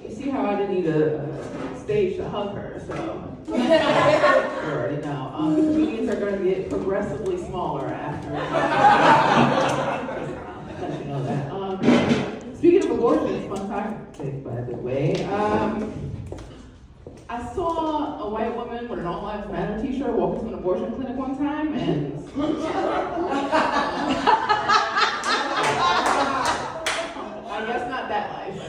you see how I didn't need a stage to hug her, so you already know. The comedians are going to get progressively smaller after. Let you know that. Speaking of abortion, fun topic, by the way. I saw a white woman with an All Lives Matter t-shirt walk into an abortion clinic one time, and I guess not that life.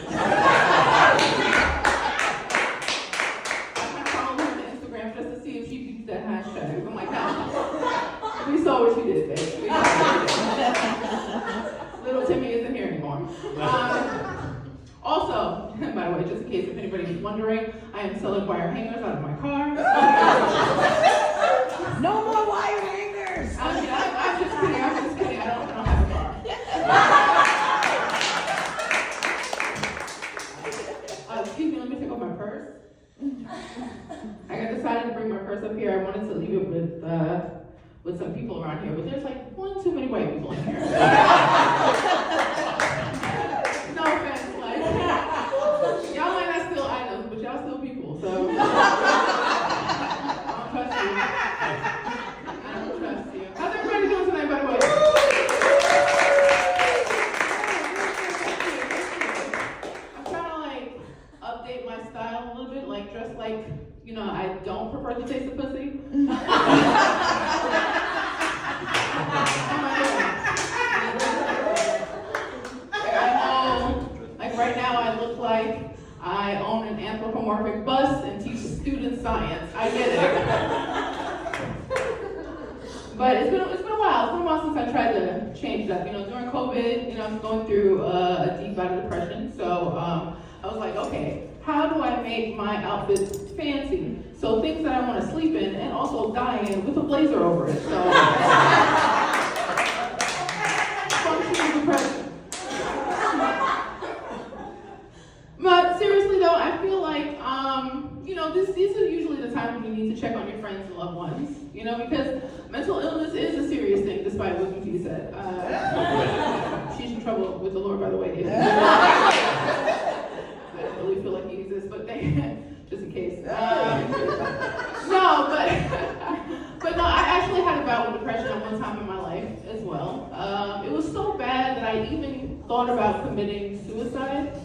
I followed her on Instagram just to see if she used that hashtag. I'm like, no. We saw what she did, babe. We saw what she did. Little Timmy isn't here anymore. Also, by the way, just in case if anybody's wondering, I am selling wire hangers out of my car. No more wire hangers! I'm just kidding. I don't have a car. Excuse me, let me take off my purse. I decided to bring my purse up here. I wanted to leave it with some people around here, but there's like one too many white people in here. No offense. Y'all might not steal items, but y'all steal people, so. I don't trust you. I don't trust you. How's everybody doing tonight, by the way? I'm trying to, like, update my style a little bit, like, dress like, you know, I don't prefer the taste of pussy. Right now I look like I own an anthropomorphic bus and teach students science. I get it. But it's been a while. It's been a while since I tried to change that. You know, during COVID, you know, I was going through a deep bout of depression. So I was like, okay, how do I make my outfits fancy? So things that I want to sleep in and also die in with a blazer over it. So functional depression. But seriously though, I feel like, you know, these are usually the times when you need to check on your friends and loved ones, you know, because mental illness is a serious thing, despite what G said. She's in trouble with the Lord, by the way. I don't really feel like he exists, but just in case. No, but no, I actually had a bout with depression at one time in my life as well. It was so bad that I even thought about committing suicide.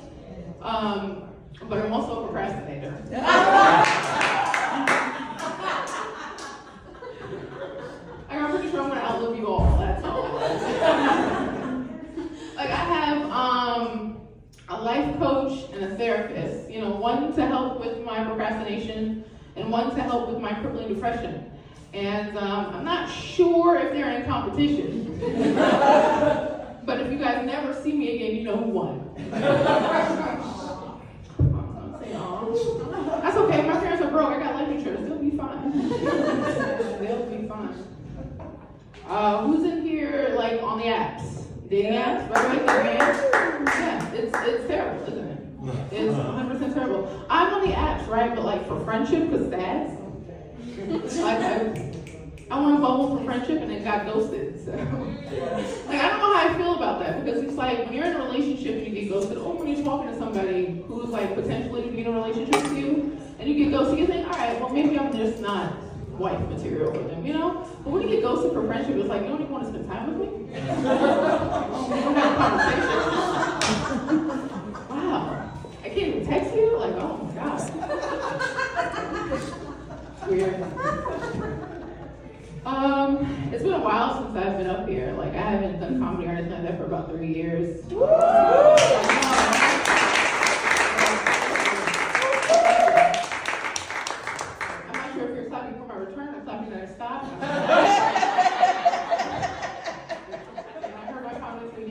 But I'm also a procrastinator. I'm pretty sure I'm gonna outlive you all, that's all. Like I have a life coach and a therapist, you know, one to help with my procrastination and one to help with my crippling depression. And I'm not sure if they're in competition. But if you guys never see me again, you know who won. That's okay, my parents are broke, I got life insurance, they'll be fine. They'll be fine. Who's in here, like, on the apps? Dating apps? Right, yeah, it's terrible, isn't it? It's 100% terrible. I'm on the apps, right, but like for friendship, because that's, like, I want to bubble for friendship and then got ghosted, so. Like, I don't know how I feel about that, because it's like, when you're in a relationship and you get ghosted, or when you're talking to somebody who's like potentially to be in a relationship with you, and you get ghosted, you think, all right, well maybe I'm just not wife material for them, you know? But when you get ghosted for friendship, it's like, you don't even want to spend time with me? We don't have a conversation. Wow, I can't even text you? Like, oh my God. It's weird. It's been a while since I've been up here. Like, I haven't done comedy or anything like that for about 3 years. I'm not sure if you're clapping for my return or clapping that I stopped. I heard my comments, so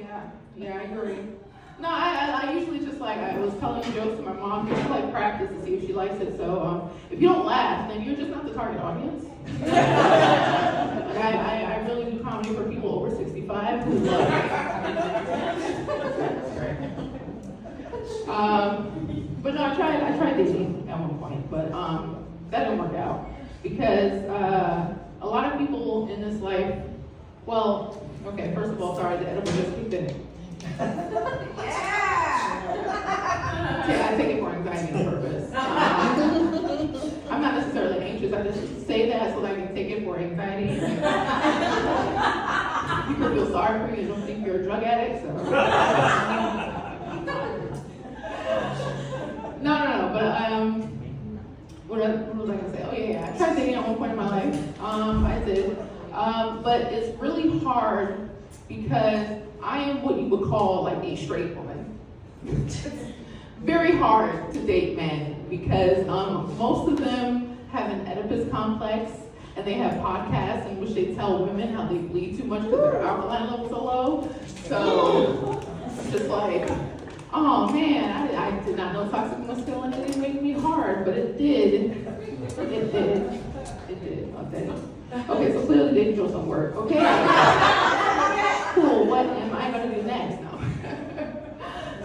yeah, I agree. No, I usually just like, I was telling jokes to my mom just to like practice to see if she likes it. So if you don't laugh, then you're just not the target audience. Like, I really do comedy for people over 65 who love it. That's great. But no, I tried dating at one point, but that didn't work out because a lot of people in this life, well, okay, first of all, sorry, the edible just kicked in. Yeah! Okay, I take it for anxiety. feel sorry for you and don't think you're a drug addict. So. No. But what was I gonna say? Oh yeah. I tried dating at one point in my life. I did. But it's really hard because I am what you would call like a straight woman. Very hard to date men because most of them have an Oedipus complex and they have podcasts in which they tell women how they bleed too much because their alkaline levels are low. So it's just like, oh man, I did not know toxic masculinity didn't make me hard, but it did. It did. Okay, so clearly dating shows some work. Okay. Cool. What am I gonna do next now?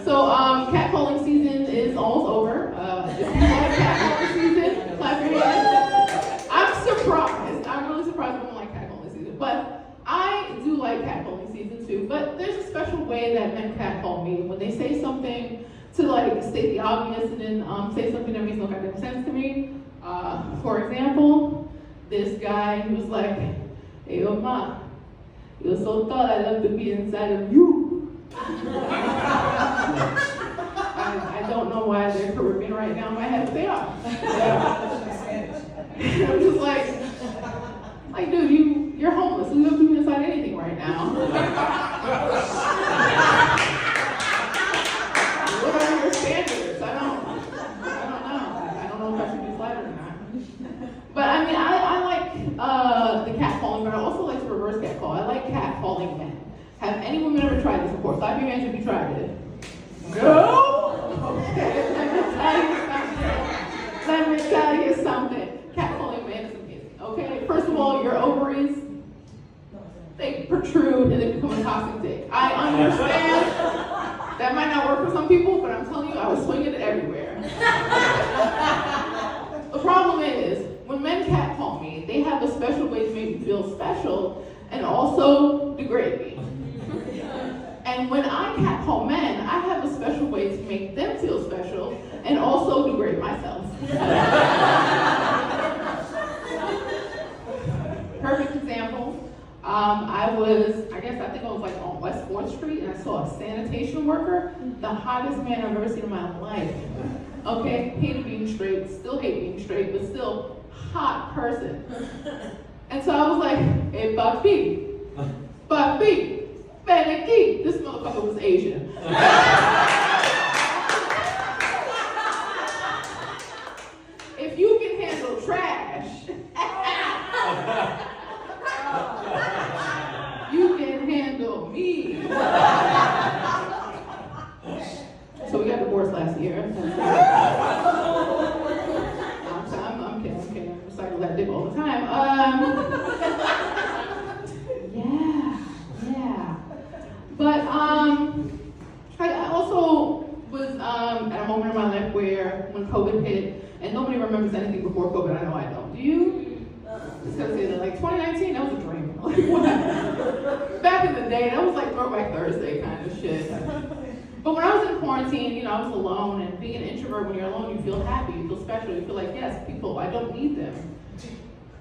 So catcalling season is almost over. If you like catcalling season, clap your hands. I'm surprised. I'm really surprised I don't like catcalling season, but I do like catcalling season too. But there's a special way that men catcall me when they say something to like state the obvious and then say something that makes no goddamn sense to me. For example, this guy who was like, "Hey, yo, ma, you're so tall, I love to be inside of you." I don't know why they're Caribbean right now in my head, but they are. I'm just like, dude, you're homeless. You don't be inside anything right now. What are your standards? I don't know. I don't know if I should be flattered or not. But I mean, I like the catcalling, but I also like to reverse catcall. I like catcalling men. Have any women ever tried this before? Clap your hands if you tried it. No? Okay, let me tell you something. Catcalling men is amazing, okay? First of all, your ovaries, they protrude and they become a toxic dick. I understand that might not work for some people, but I'm telling you, I was swinging it everywhere. The problem is, when men catcall me, they have a special way to make me feel special and also degrade me. And when I catcall men, I have a special way to make them feel special and also degrade myself. Perfect example. I think I was like on West 4th Street and I saw a sanitation worker, the hottest man I've ever seen in my life. Okay, hated being straight, still hate being straight, but still hot person. And so I was like, "Hey, papi, Beneki." This motherfucker was Asian. If you can handle trash, you can handle me. So we got divorced last year. I'm kidding. I recycle that dick all the time. Yeah. But I also was at a moment in my life where when COVID hit, and nobody remembers anything before COVID. I know I don't. Do you? Just gonna say that, like 2019, that was a dream. Like what? Back in the day, that was like Throwback Thursday kind of shit. But when I was in quarantine, I was alone, and being an introvert, when you're alone, you feel happy, you feel special, you feel like, yes, people, I don't need them.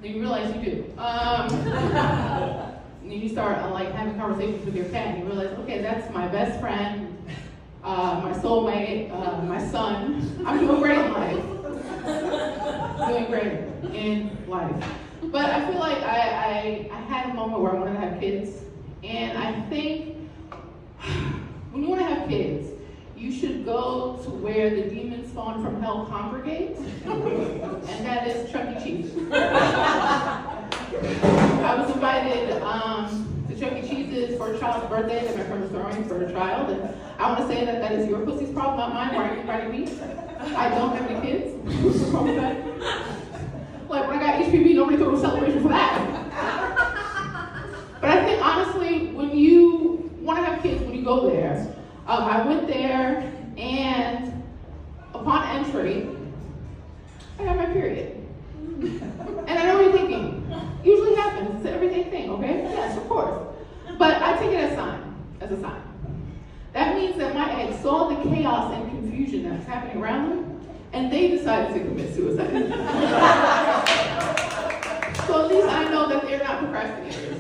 Then you realize you do. And you start having conversations with your cat, and you realize, okay, that's my best friend, my soulmate, my son. I'm doing great in life. Doing great in life. But I feel like I had a moment where I wanted to have kids, and I think when you want to have kids, you should go to where the demons spawned from hell congregate, and that is Chuck E. Cheese. I was invited to Chuck E. Cheese's for a child's birthday that my friend was throwing for a child, and I want to say that is your pussy's problem, not mine. Why are you inviting me? I don't have any kids. What's wrong with that? Like when I got HPV, nobody threw a celebration for that. But I think honestly, when you want to have kids, when you go there, I went there, and upon entry, I got my period. And I know what you're thinking. Usually happens. It's an everyday thing, okay? Yes, of course. But I take it as a sign. That means that my eggs saw the chaos and confusion that was happening around them, and they decided to commit suicide. So at least I know that they're not procrastinators.